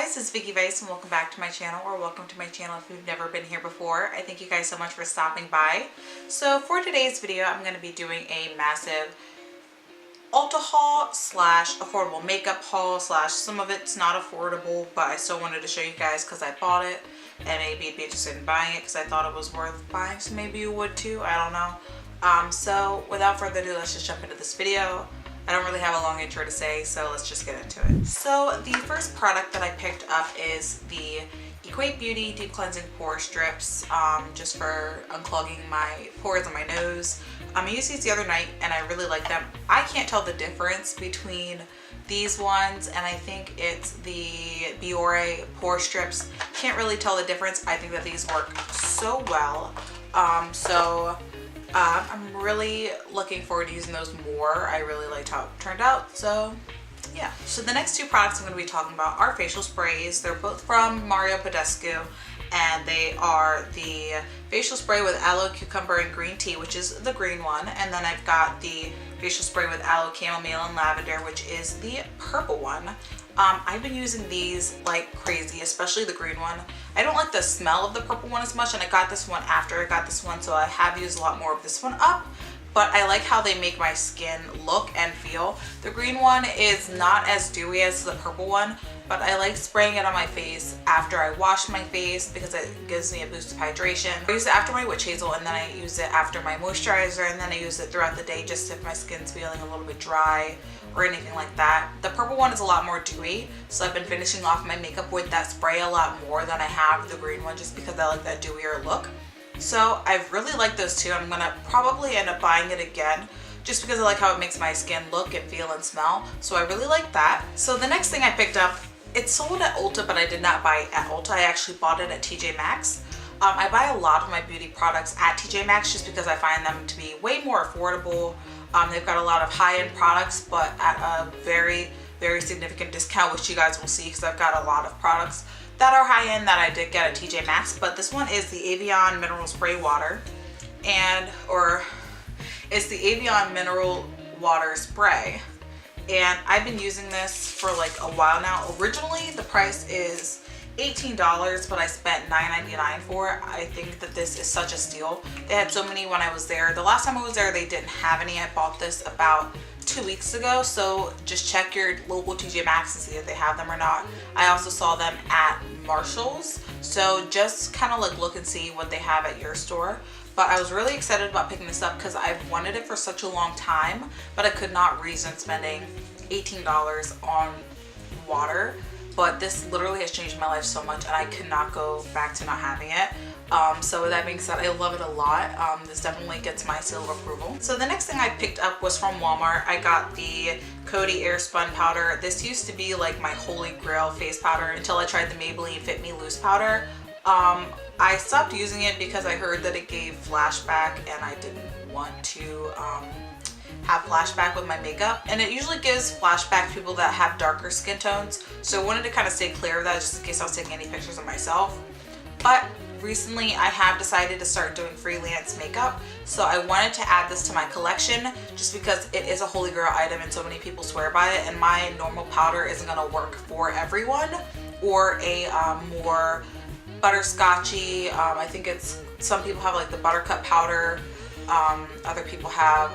guys, it's Vicky Vice and welcome back to my channel, or welcome to my channel if you've never been here before. I thank you guys so much for stopping by. So for today's video, I'm going to be doing a massive Ulta haul slash affordable makeup haul slash some of it's not affordable, but I still wanted to show you guys because I bought it and maybe you'd be interested in buying it because I thought it was worth buying, so maybe you would too, I don't know. So without further ado, let's just jump into this video. I don't really have a long intro to say, so let's just get into it. So the first product that I picked up is the Equate Beauty Deep Cleansing Pore Strips, just for unclogging my pores on my nose. I used these the other night and I really like them. I can't tell the difference between these ones and I think it's the Pore Pore Strips. Can't really tell the difference. I think that these work so well. I'm really looking forward to using those more. I really liked how it turned out, so yeah. So the next two products I'm going to be talking about are facial sprays. They're both from Badescu, and they are the facial spray with aloe, cucumber, and green tea, which is the green one, and then I've got the facial spray with aloe, chamomile, and lavender, which is the purple one. I've been using these like crazy, especially the green one. I don't like the smell of the purple one as much, and I got this one after I got this one, so I have used a lot more of this one up, but I like how they make my skin look and feel. The green one is not as dewy as the purple one, but I like spraying it on my face after I wash my face because it gives me a boost of hydration. I use it after my witch hazel, and then I use it after my moisturizer, and then I use it throughout the day just if my skin's feeling a little bit dry or anything like that. The purple one is a lot more dewy, so I've been finishing off my makeup with that spray a lot more than I have the green one, just because I like that dewier look. So I've really liked those two. I'm gonna probably end up buying it again just because I like how it makes my skin look and feel and smell. So I really like that. So the next thing I picked up, it's sold at Ulta, but I did not buy it at Ulta. I actually bought it at TJ Maxx. I buy a lot of my beauty products at TJ Maxx just because I find them to be way more affordable. They've got a lot of high-end products, but at a very, very significant discount, which you guys will see because I've got a lot of products that are high-end that I did get at TJ Maxx. But this one is the Evian Mineral Spray Water, it's the Evian Mineral Water Spray. And I've been using this for like a while now. Originally, the price is $18, but I spent $9.99 for it. I think that this is such a steal. They had so many when I was there. The last time I was there, they didn't have any. I bought this about 2 weeks ago, so just check your local TJ Maxx and see if they have them or not. I also saw them at Marshall's, so just kind of like look and see what they have at your store. But I was really excited about picking this up because I've wanted it for such a long time, but I could not reason spending $18 on water. But this literally has changed my life so much, and I could not go back to not having it. So with that being said, I love it a lot. This definitely gets my seal of approval. So the next thing I picked up was from Walmart. I got the Coty Airspun powder. This used to be like my holy grail face powder until I tried the Maybelline FitMe loose powder. I stopped using it because I heard that it gave flashback, and I didn't want to have flashback with my makeup, and it usually gives flashback to people that have darker skin tones, so I wanted to kind of stay clear of that just in case I was taking any pictures of myself. But recently I have decided to start doing freelance makeup, so I wanted to add this to my collection just because it is a holy grail item and so many people swear by it, and my normal powder isn't going to work for everyone, or a more butterscotchy, I think it's, some people have like the buttercup powder, other people have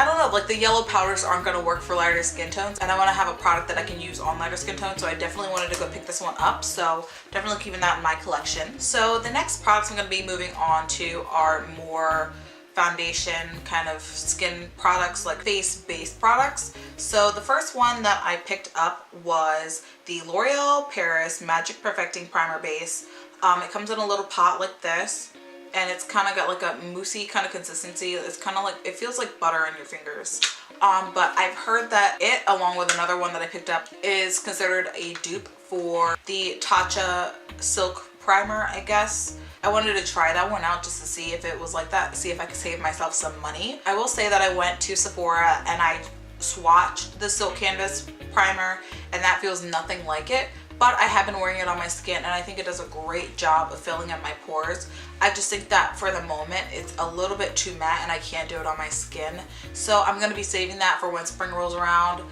I don't know, like the yellow powders aren't going to work for lighter skin tones, and I want to have a product that I can use on lighter skin tones, so I definitely wanted to go pick this one up, so definitely keeping that in my collection. So the next products I'm going to be moving on to are more foundation kind of skin products, like face-based products. So the first one that I picked up was the L'Oreal Paris Magic Perfecting Primer Base. It comes in a little pot like this, and it's kind of got like a moussey kind of consistency. It's kind of like, it feels like butter on your fingers. But I've heard that it, along with another one that I picked up, is considered a dupe for the Tatcha Silk Primer, I guess. I wanted to try that one out just to see if it was like that, see if I could save myself some money. I will say that I went to Sephora and I swatched the Silk Canvas Primer, and that feels nothing like it. But I have been wearing it on my skin, and I think it does a great job of filling in my pores. I just think that for the moment it's a little bit too matte and I can't do it on my skin. So I'm going to be saving that for when spring rolls around.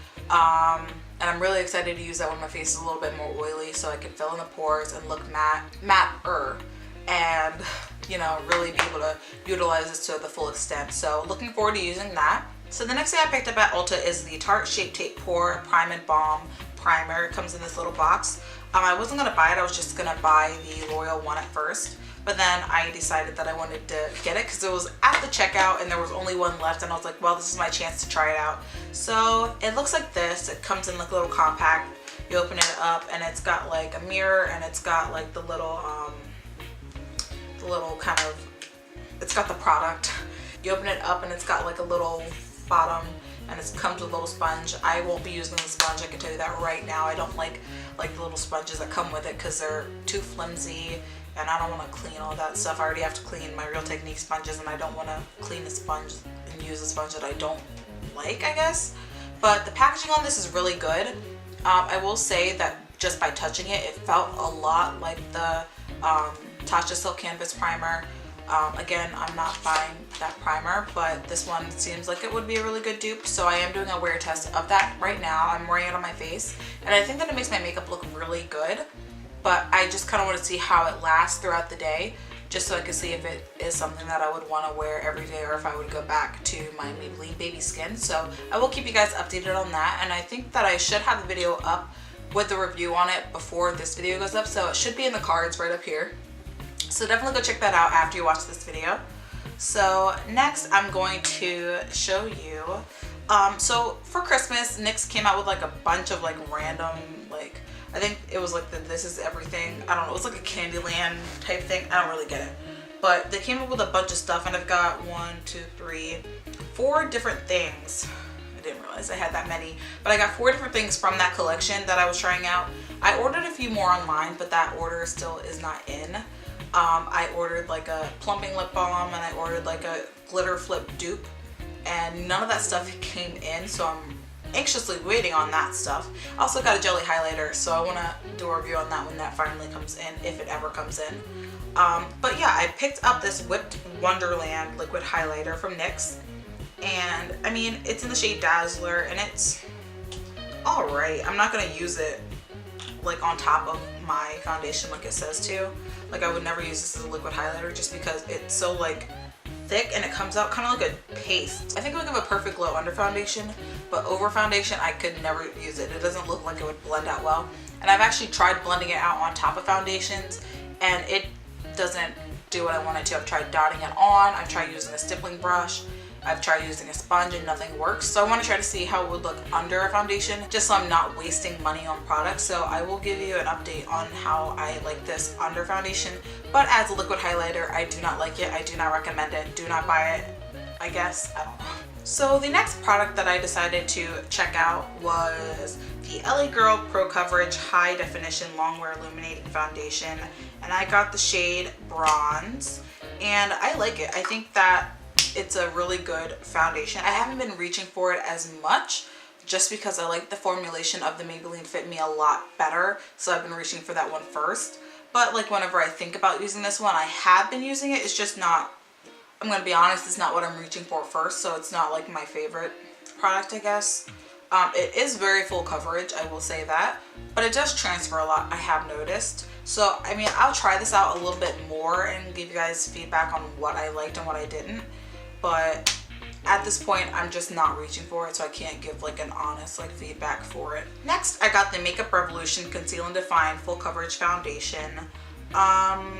And I'm really excited to use that when my face is a little bit more oily so I can fill in the pores and look matte-er, and you know, really be able to utilize this to the full extent. So looking forward to using that. So the next thing I picked up at Ulta is the Tarte Shape Tape Pore Prime and Balm Primer. It comes in this little box. I wasn't going to buy it, I was just going to buy the L'Oreal one at first. But then I decided that I wanted to get it because it was at the checkout and there was only one left, and I was like, well, this is my chance to try it out. So it looks like this. It comes in like a little compact. You open it up and it's got like a mirror, and it's got like the little kind of, it's got the product. You open it up and it's got like a little bottom, and it comes with a little sponge. I won't be using the sponge, I can tell you that right now. I don't like the little sponges that come with it because they're too flimsy, and I don't want to clean all that stuff. I already have to clean my Real Technique sponges, and I don't want to clean a sponge and use a sponge that I don't like, I guess. But the packaging on this is really good. I will say that just by touching it, it felt a lot like the Tatcha Silk Canvas Primer. Again, I'm not buying that primer, but this one seems like it would be a really good dupe. So I am doing a wear test of that right now. I'm wearing it on my face, and I think that it makes my makeup look really good. But I just kind of want to see how it lasts throughout the day, just so I can see if it is something that I would want to wear every day, or if I would go back to my Maybelline Baby Skin. So I will keep you guys updated on that, and I think that I should have the video up with the review on it before this video goes up, so it should be in the cards right up here. So definitely go check that out after you watch this video. So next I'm going to show you, so for Christmas, NYX came out with like a bunch of like random, like, I think it was like the This Is Everything, I don't know, it was like a Candyland type thing, I don't really get it. But they came up with a bunch of stuff, and I've got 4 different things. I didn't realize I had that many, but I got 4 different things from that collection that I was trying out. I ordered a few more online, but that order still is not in. I ordered like a plumping lip balm, and I ordered like a glitter flip dupe, and none of that stuff came in, so I'm anxiously waiting on that stuff. I also got a jelly highlighter, so I want to do a review on that when that finally comes in, if it ever comes in. But yeah, I picked up this Whipped Wonderland liquid highlighter from NYX, and I mean, it's in the shade Dazzler, and it's alright. I'm not going to use it like on top of my foundation like it says to. Like, I would never use this as a liquid highlighter just because it's so like thick, and it comes out kind of like a paste. I think it would give a perfect glow under foundation, but over foundation I could never use it. It doesn't look like it would blend out well, and I've actually tried blending it out on top of foundations, and it doesn't do what I want it to. I've tried dotting it on, I've tried using a stippling brush, I've tried using a sponge, and nothing works. So I want to try to see how it would look under a foundation, just so I'm not wasting money on products. So I will give you an update on how I like this under foundation. But as a liquid highlighter, I do not like it. I do not recommend it. Do not buy it, I guess. I don't know. So the next product that I decided to check out was the LA Girl Pro Coverage High Definition Longwear Illuminating Foundation. And I got the shade Bronze, and I like it. I think that it's a really good foundation. I haven't been reaching for it as much just because I like the formulation of the Maybelline FitMe a lot better, so I've been reaching for that one first. But like, whenever I think about using this one, I have been using it. It's just not, I'm gonna be honest, it's not what I'm reaching for first, so it's not like my favorite product, I guess. It is very full coverage, I will say that, but it does transfer a lot, I have noticed. So I mean, I'll try this out a little bit more and give you guys feedback on what I liked and what I didn't. But at this point, I'm just not reaching for it, so I can't give like an honest like feedback for it. Next, I got the Makeup Revolution Conceal and Define Full Coverage Foundation. I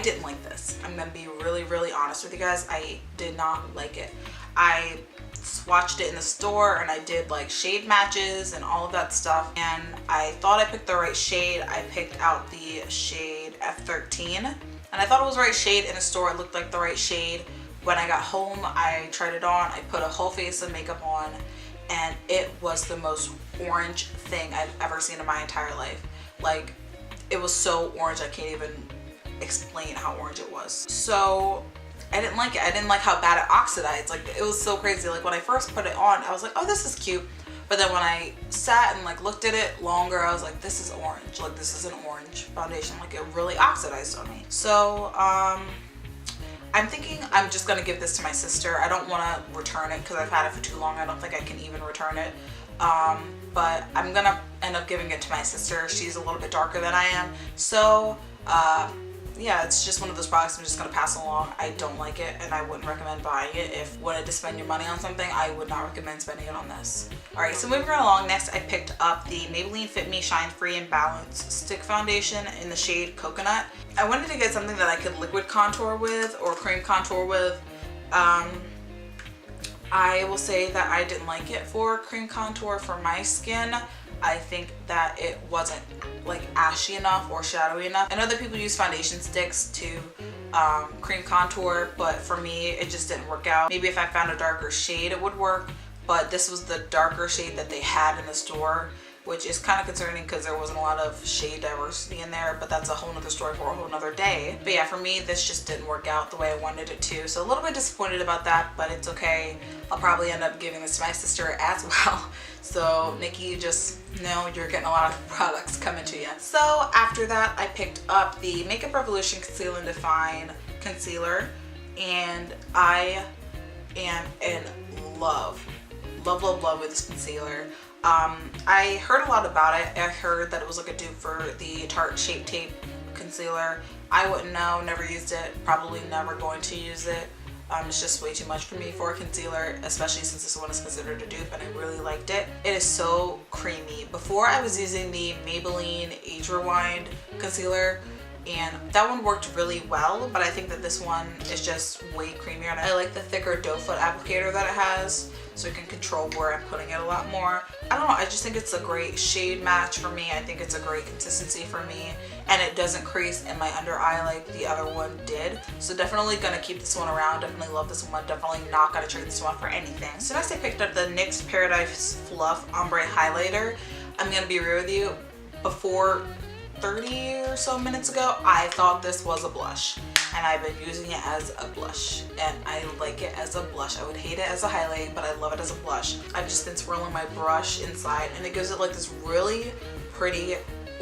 didn't like this. I'm gonna be really honest with you guys. I did not like it. I swatched it in the store, and I did like shade matches and all of that stuff, and I thought I picked the right shade. I picked out the shade F13, and I thought it was the right shade in the store. It looked like the right shade. When I got home, I tried it on, I put a whole face of makeup on, and it was the most orange thing I've ever seen in my entire life. Like, it was so orange, I can't even explain how orange it was. So I didn't like it. I didn't like how bad it oxidized. Like, it was so crazy. Like, when I first put it on, I was like, oh, this is cute. But then when I sat and like looked at it longer, I was like, this is orange. Like, this is an orange foundation. Like, it really oxidized on me. So I'm thinking I'm just gonna give this to my sister. I don't want to return it because I've had it for too long. I don't think I can even return it. But I'm gonna end up giving it to my sister. She's a little bit darker than I am. So yeah, it's just one of those products I'm just gonna pass along. I don't like it and I wouldn't recommend buying it. If you wanted to spend your money on something, I would not recommend spending it on this. Alright, so moving right along, next I picked up the Maybelline FitMe Shine Free and Balance Stick Foundation in the shade Coconut. I wanted to get something that I could liquid contour with or cream contour with. I will say that I didn't like it for cream contour for my skin. I think that it wasn't like ashy enough or shadowy enough. And other people use foundation sticks to cream contour, but for me it just didn't work out. Maybe if I found a darker shade it would work, but this was the darker shade that they had in the store, which is kind of concerning because there wasn't a lot of shade diversity in there, but that's a whole nother story for a whole nother day. But yeah, for me this just didn't work out the way I wanted it to, so a little bit disappointed about that, but it's okay. I'll probably end up giving this to my sister as well. So Nikki, just know you're getting a lot of products coming to you. So after that I picked up the Makeup Revolution Conceal and Define Concealer, and I am in love with this concealer. I heard a lot about it. I heard that it was like a dupe for the Tarte Shape Tape concealer. I wouldn't know, never used it, probably never going to use it. It's just way too much for me for a concealer, especially since this one is considered a dupe, and I really liked it. It is so creamy. Before I was using the Maybelline Age Rewind concealer, and that one worked really well, but I think that this one is just way creamier, and I like the thicker doe foot applicator that it has, so you can control where I'm putting it a lot more. I don't know, I just think it's a great shade match for me. I think it's a great consistency for me, and it doesn't crease in my under eye like the other one did. So definitely gonna keep this one around, definitely love this one, definitely not gonna trade this one for anything. So next I picked up the NYX Paradise Fluff Ombre Highlighter. I'm gonna be real with you, before 30 or so minutes ago, I thought this was a blush, and I've been using it as a blush, and I like it as a blush. I would hate it as a highlight, but I love it as a blush. I've just been swirling my brush inside, and it gives it like this really pretty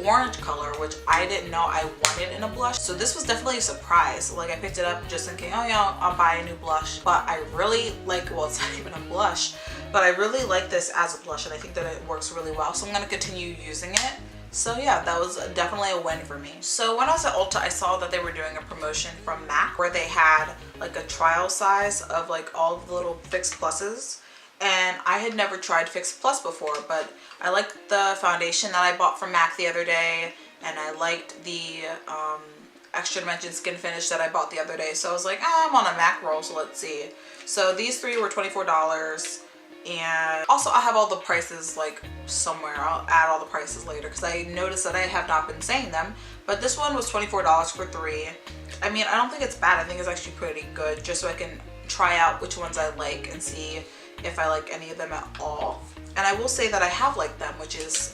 orange color, which I didn't know I wanted in a blush. So this was definitely a surprise. Like I picked it up just in case, oh yeah, I'll buy a new blush. But I really like, well, it's not even a blush, but I really like this as a blush, and I think that it works really well. So I'm gonna continue using it. So yeah, that was definitely a win for me. So when I was at Ulta, I saw that they were doing a promotion from MAC where they had like a trial size of like all of the little Fix Pluses. And I had never tried Fix Plus before, but I liked the foundation that I bought from MAC the other day, and I liked the Extra Dimension Skin Finish that I bought the other day. So I was like, I'm on a MAC roll, so let's see. So these three were $24. And also I have all the prices like somewhere. I'll add all the prices later because I noticed that I have not been saying them. But this one was $24 for three. I mean, I don't think it's bad. I think it's actually pretty good, just so I can try out which ones I like and see if I like any of them at all. And I will say that I have liked them, which is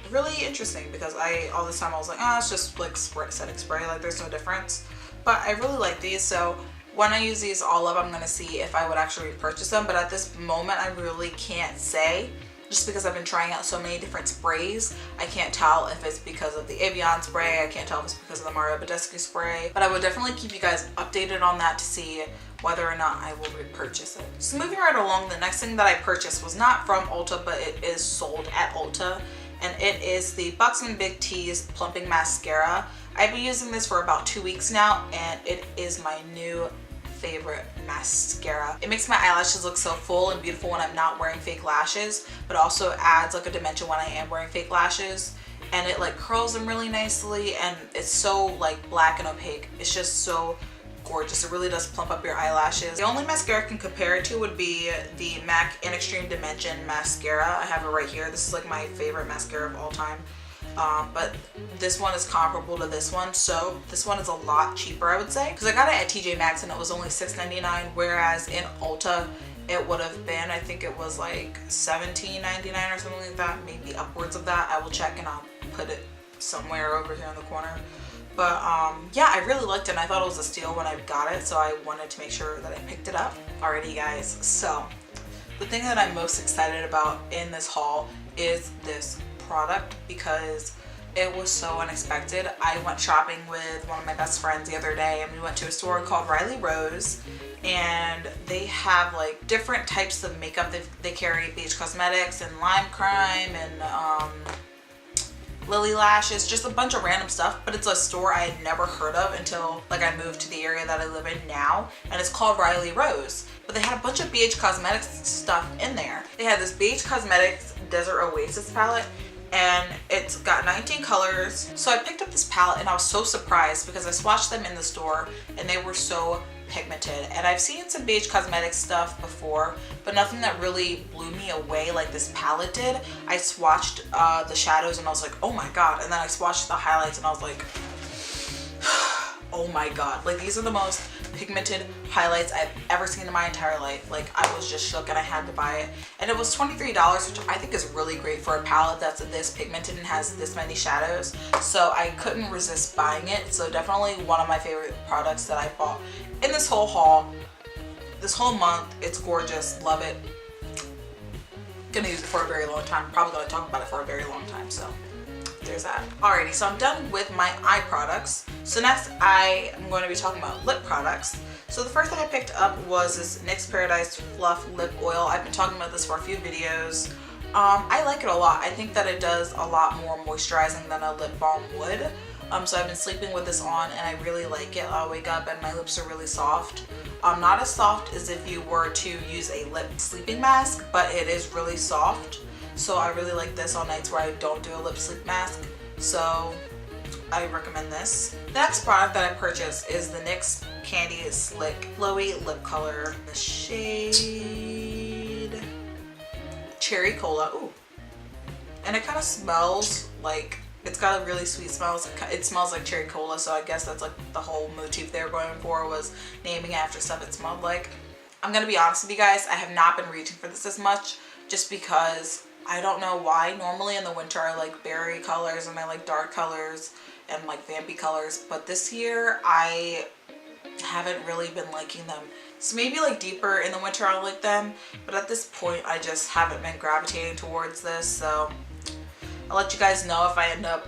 really interesting because all this time I was like, oh, it's just like setting spray, like there's no difference. But I really like these, so when I use these all up, I'm going to see if I would actually repurchase them. But at this moment, I really can't say, just because I've been trying out so many different sprays. I can't tell if it's because of the Evian spray. I can't tell if it's because of the Badescu spray. But I will definitely keep you guys updated on that to see whether or not I will repurchase it. So moving right along, the next thing that I purchased was not from Ulta, but it is sold at Ulta. And it is the Buxom Big T's Plumping Mascara. I've been using this for about 2 weeks now, and it is my new favorite mascara. It makes my eyelashes look so full and beautiful when I'm not wearing fake lashes, but also adds like a dimension when I am wearing fake lashes. And it like curls them really nicely, and it's so like black and opaque. It's just so gorgeous. It really does plump up your eyelashes. The only mascara I can compare it to would be the MAC in Extreme Dimension mascara. I have it right here. This is like my favorite mascara of all time. But this one is comparable to this one, so this one is a lot cheaper, I would say, because I got it at TJ Maxx and it was only $6.99, whereas in Ulta it would have been, I think it was like $17.99 or something like that, maybe upwards of that. I will check and I'll put it somewhere over here in the corner. But yeah, I really liked it, and I thought it was a steal when I got it, so I wanted to make sure that I picked it up. Alrighty guys, so the thing that I'm most excited about in this haul is this product, because It was so unexpected. I went shopping with one of my best friends the other day, and we went to a store called Riley Rose, and they have like different types of makeup. They carry Beige Cosmetics and Lime Crime and Lily Lashes, just a bunch of random stuff, but it's a store I had never heard of until like I moved to the area that I live in now, and it's called Riley Rose. But they had a bunch of Beige Cosmetics stuff in there. They had this Beige Cosmetics Desert Oasis palette, and it's got 19 colors. So I picked up this palette and I was so surprised because I swatched them in the store and they were so pigmented. And I've seen some Beige Cosmetics stuff before, but nothing that really blew me away like this palette did. I swatched the shadows and I was like, oh my god. And then I swatched the highlights and I was like, oh my god. Like, these are the most pigmented highlights I've ever seen in my entire life. Like, I was just shook and I had to buy it. And it was $23, which I think is really great for a palette that's this pigmented and has this many shadows. So I couldn't resist buying it. So definitely one of my favorite products that I bought in this whole haul, this whole month. It's gorgeous, love it. Gonna use it for a very long time. Probably gonna talk about it for a very long time, so there's that. Alrighty, so I'm done with my eye products. So next I am going to be talking about lip products. So the first thing I picked up was this NYX Paradise Fluff Lip Oil. I've been talking about this for a few videos. I like it a lot. I think that it does a lot more moisturizing than a lip balm would. So I've been sleeping with this on and I really like it. I'll wake up and my lips are really soft. Not as soft as if you were to use a lip sleeping mask, but it is really soft. So I really like this on nights where I don't do a lip sleep mask. So I recommend this. The next product that I purchased is the NYX Candy Slick Flowy Lip Color. The shade Cherry Cola. Ooh. And it kind of smells like, it's got a really sweet smell. It smells like cherry cola, so I guess that's like the whole motif they were going for, was naming after stuff it smelled like. I'm gonna be honest with you guys, I have not been reaching for this as much just because I don't know why. Normally in the winter I like berry colors and I like dark colors and like vampy colors, but this year I haven't really been liking them. So maybe like deeper in the winter I'll like them, but at this point I just haven't been gravitating towards this, so I'll let you guys know if I end up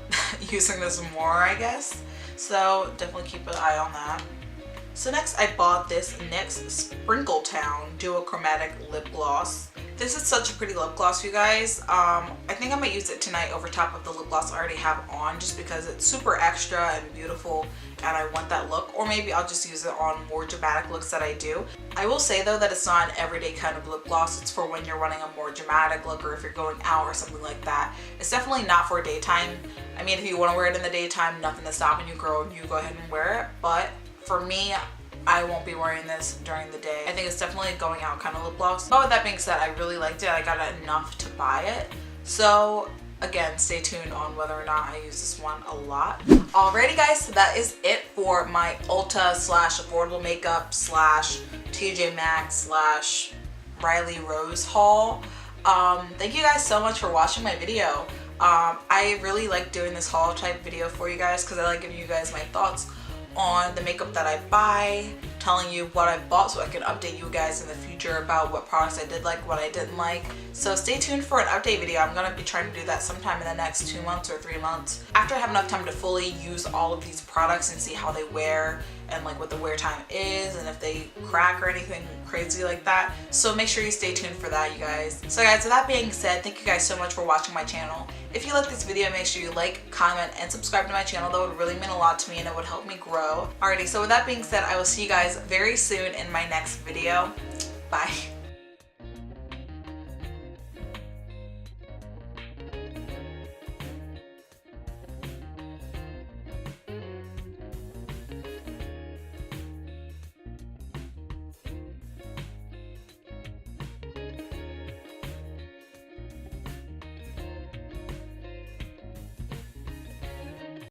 using this more, I guess. So definitely keep an eye on that. So next I bought this NYX Sprinkle Town Duochromatic Lip Gloss. This is such a pretty lip gloss, you guys. I think I might use it tonight over top of the lip gloss I already have on, just because it's super extra and beautiful and I want that look. Or maybe I'll just use it on more dramatic looks that I do. I will say though that it's not an everyday kind of lip gloss. It's for when you're running a more dramatic look or if you're going out or something like that. It's definitely not for daytime. I mean, if you want to wear it in the daytime, nothing is stopping you, girl. You go ahead and wear it. But for me, I won't be wearing this during the day. I think it's definitely a going out kind of lip gloss. But with that being said, I really liked it. I got it enough to buy it. So again, stay tuned on whether or not I use this one a lot. Alrighty guys, so that is it for my Ulta slash affordable makeup slash TJ Maxx slash Riley Rose haul. Thank you guys so much for watching my video. I really like doing this haul type video for you guys because I like giving you guys my thoughts on the makeup that I buy, telling you what I bought so I can update you guys in the future about what products I did like, what I didn't like. So stay tuned for an update video. I'm gonna be trying to do that sometime in the next 2 months or 3 months after I have enough time to fully use all of these products and see how they wear and like what the wear time is and if they crack or anything crazy like that. So make sure you stay tuned for that, you guys. So guys, with that being said, thank you guys so much for watching my channel. If you like this video, make sure you like, comment, and subscribe to my channel. That would really mean a lot to me and it would help me grow. Alrighty, so with that being said, I will see you guys very soon in my next video. Bye.